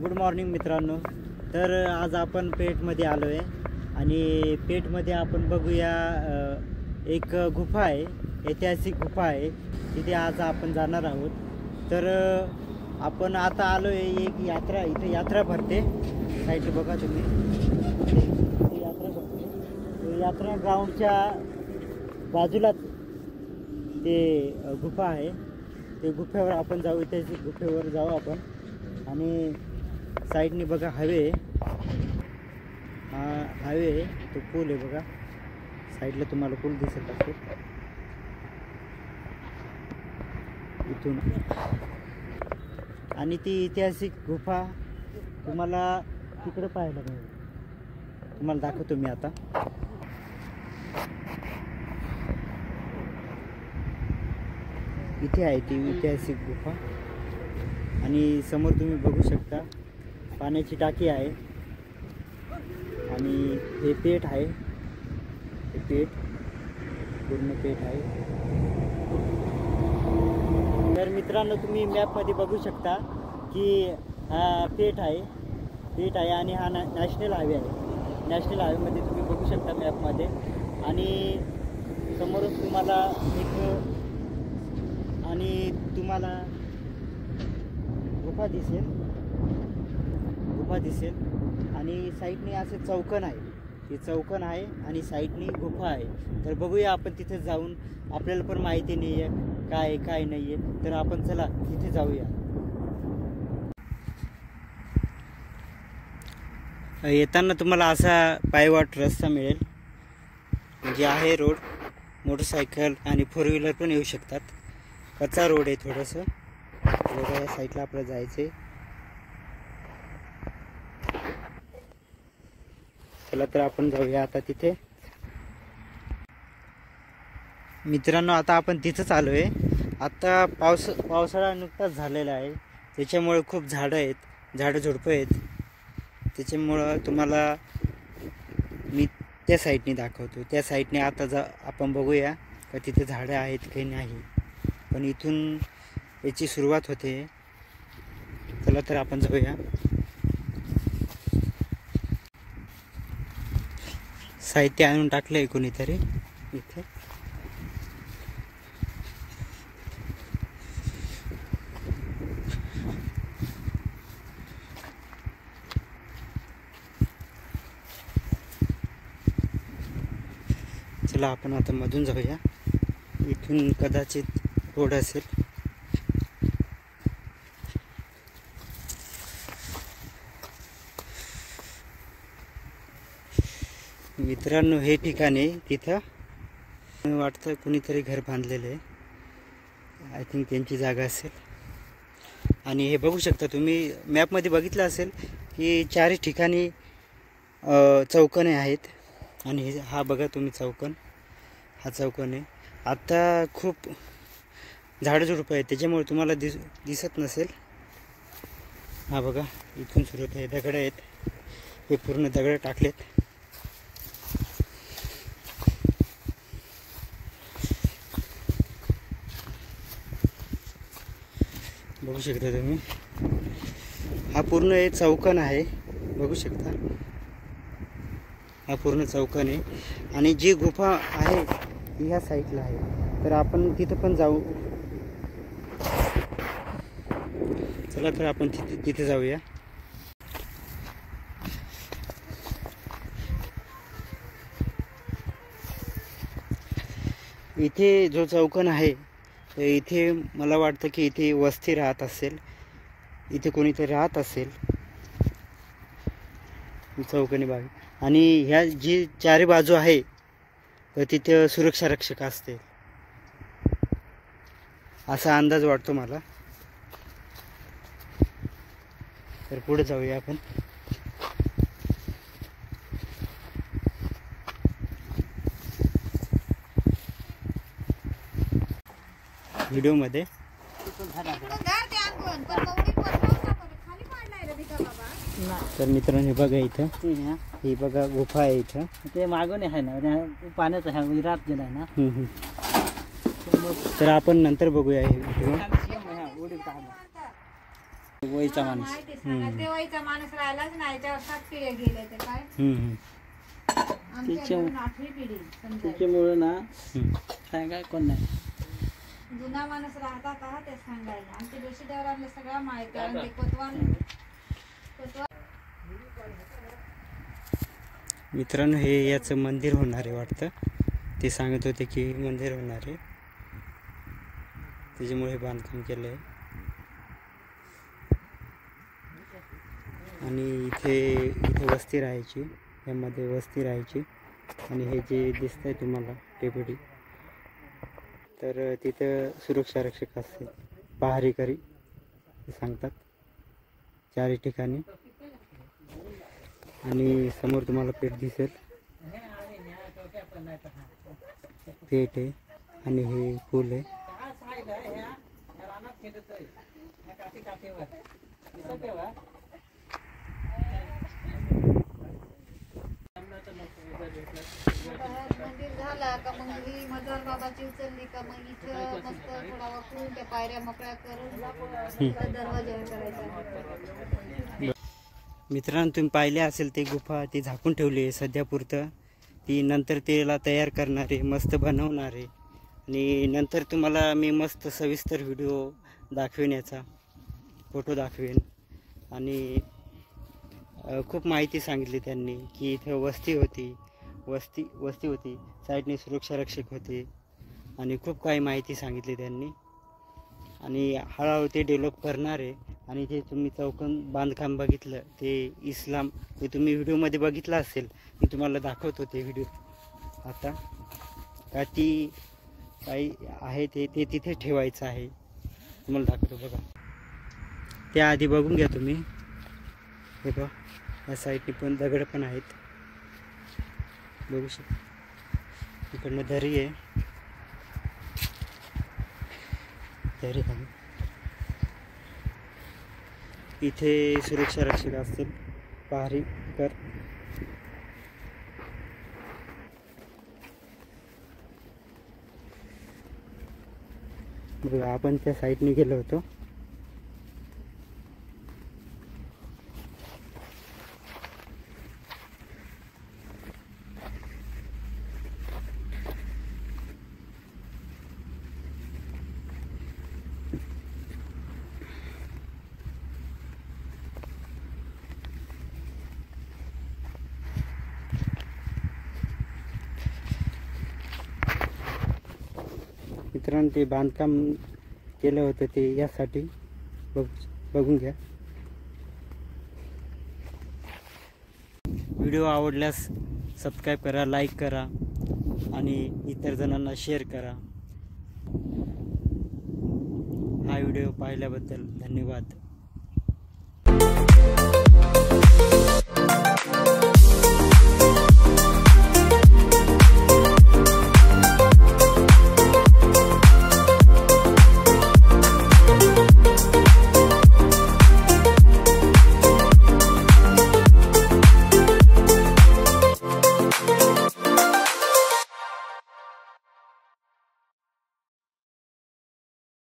Good morning मित्रांनो। तर आज आपण पेठमध्ये आलो आहे आणि पेठमध्ये आपण बघूया एक गुफा आहे, ऐतिहासिक गुफा आहे, तिथे आज आपण जाणार आहोत। तर आपण आता आलो आहे, एक यात्रा, इथे यात्रा भरते, साईड बघा तुम्ही, यात्रा भरते, यात्रा ग्राउंडच्या बाजूलाच ते गुफा आहे, ते गुफेवर आपण जाऊ, ऐतिहासिक गुफेवर जाऊ आपण। आणि साईडनी बघा हायवे, हायवे तो पूल आहे बघा, साईडला तुम्हाला पूल दिसत असेल इथून। आणि ती ऐतिहासिक गुफा तुम्हाला तिकडे पाहायला मिळेल, तुम्हाला दाखवतो मी आता। इथे आहे ती ऐतिहासिक गुफा आणि समोर तुम्ही बघू शकता पाण्याची टाकी आहे आणि हे पेठ आहे, हे पेठ पूर्ण पेठ आहे। तर मित्रांनो तुम्ही मॅपमध्ये बघू शकता की हा पेठ आहे आणि हा नॅशनल हायवे आहे। नॅशनल हायवेमध्ये तुम्ही बघू शकता मॅपमध्ये, आणि समोरच तुम्हाला तुम्हाला गुफा दिसेल आणि साईडने असे चौकन आहे, ते चौकन आहे आणि साईडनी गुफा आहे। तर बघूया आपण तिथे जाऊन, आपल्याला पण माहिती नाही आहे काय नाही आहे, तर आपण चला तिथे जाऊया। येताना तुम्हाला असा पायवाट रस्ता मिळेल, म्हणजे आहे रोड, मोटरसायकल आणि फोर व्हीलर पण येऊ शकतात। कच्चा रोड आहे थोडंसं, या साईडला आपल्याला जायचंय। चला तर आपण जाऊया आता तिथे। मित्रांनो आता आपण तिथंच आलो आहे। आता पावसाळा नुकताच झालेला आहे, त्याच्यामुळे खूप झाडं आहेत, झाडं-झुडपं आहेत, त्याच्यामुळं तुम्हाला मी त्या साईडने दाखवतो। त्या साईडने आता आपण बघूया का तिथे झाडं आहेत काही नाही, पण इथून याची सुरुवात होते। चला तर आपण जाऊया। साहित्य आणून टाकलंय कोणीतरी इथे। चला आपण आता मधून जाऊया, इथून कदाचित रोड असेल। मित्रांनो हे ठिकाणी तिथं वाटतं कुणीतरी घर बांधलेलं आहे, आय थिंक त्यांची जागा असेल। आणि हे बघू शकता तुम्ही, मॅपमध्ये बघितलं असेल की चारही ठिकाणी चौकने आहेत, आणि हा बघा तुम्ही चौकन, हा चौकन आहे। आता खूप झाडझुडपं आहेत, त्याच्यामुळे तुम्हाला दिसत नसेल। हा बघा इथून सुरू होत आहे, दगड आहेत, हे पूर्ण दगड टाकलेत। बघू शकता तुम्ही, हा पूर्ण हे चौकन आहे, बघू शकता हा पूर्ण चौकन आहे। आणि जी गुफा आहे ती ह्या साईडला आहे, तर आपण तिथं पण जाऊ। चला तर आपण तिथे जाऊया। इथे जो चौकन आहे, इथे मला वाटतं की इथे वस्ती राहत असेल, इथे कोणीतरी राहत असेल चौकनी बाग। आणि ह्या जी चारी बाजू आहे तर तिथे सुरक्षा रक्षक असते, असा अंदाज वाटतो मला। तर पुढे जाऊया आपण। व्हिडिओमध्ये तर मित्रांनो बघा, इथं ही बघा गुफा आहे, इथं ते मागून आहे ना, पाण्याचा हा विराट गेला ना। तर आपण नंतर बघूया हे व्हिडिओ। वयचा माणूस. माहिती सांगा, ते वयचा माणूस राहिलाच नाही, त्यावर 7 पिढ्या गेले ते काय. आमच्या त्याच्या- घरून 8वी पिढी समजा. त्याच्यामुळे ना सांगाय कोण नाही. जुना माणूस राहता का ते सांगायला. आमच्या देशीदेवरांना सगळं माहिती आहे. आणि ते कोतवाल मित्रांनो, हे याचं मंदिर होणार आहे वाटतं. ते सांगत होते की मंदिर होणार आहे, त्याच्यामुळे हे बांधकाम केलं आहे. आणि इथे वस्ती राहायची, यामध्ये वस्ती राहायची. आणि हे जे दिसत आहे तुम्हाला टेपडी, तर तिथं सुरक्षा रक्षक असते, पहारेकरी सांगतात चारी ठिकाणी. आणि समोर तुम्हाला पेठ दिसेल, पेठ आहे आणि हे पूल आहे. मंदिर झाला का मग ही मजार बाबाची उचलली का मग इथं मस्त थोडा वाकून त्या पायऱ्या मोकळ्या करून दरवाजा करायचा. मित्रांनो, तुम्ही पाहिले असेल ते गुफा ती झाकून ठेवली आहे सध्यापुरतं. ती नंतर त्याला तयार करणार आहे, मस्त बनवणार आहे. आणि नंतर तुम्हाला मी मस्त सविस्तर व्हिडिओ दाखवेन, याचा फोटो दाखवेन. आणि खूप माहिती सांगितली त्यांनी की इथं वस्ती होती, साईडने सुरक्षा रक्षक होते. आणि खूप काही माहिती सांगितली त्यांनी. आणि हळूहळू ते डेव्हलप करणार आहे. आणि जे तुम्ही चौकोन बांधकाम बघितलं ते इस्लाम, ते तुम्ही व्हिडिओमध्ये बघितलं असेल, मी तुम्हाला दाखवतो ते व्हिडिओ आता. का ती काही आहे ते तिथे ठेवायचं आहे, तुम्हाला दाखवतो बघा. त्याआधी बघून घ्या तुम्ही, हे बघा या साईडने पण दगड पण आहेत, बघू शकता. इकडनं दरी आहे, दरी आहे. इथे सुरक्षा रक्षक असतील, पहारेकर. बघा, आपण त्या साईडने गेलो होतो. मित्रांनो, ते बांधकाम केलं होतं ते यासाठी, बघून घ्या. व्हिडिओ आवडल्यास सबस्क्राईब करा, लाईक करा आणि इतर जणांना शेअर करा. हा व्हिडिओ पाहिल्याबद्दल धन्यवाद.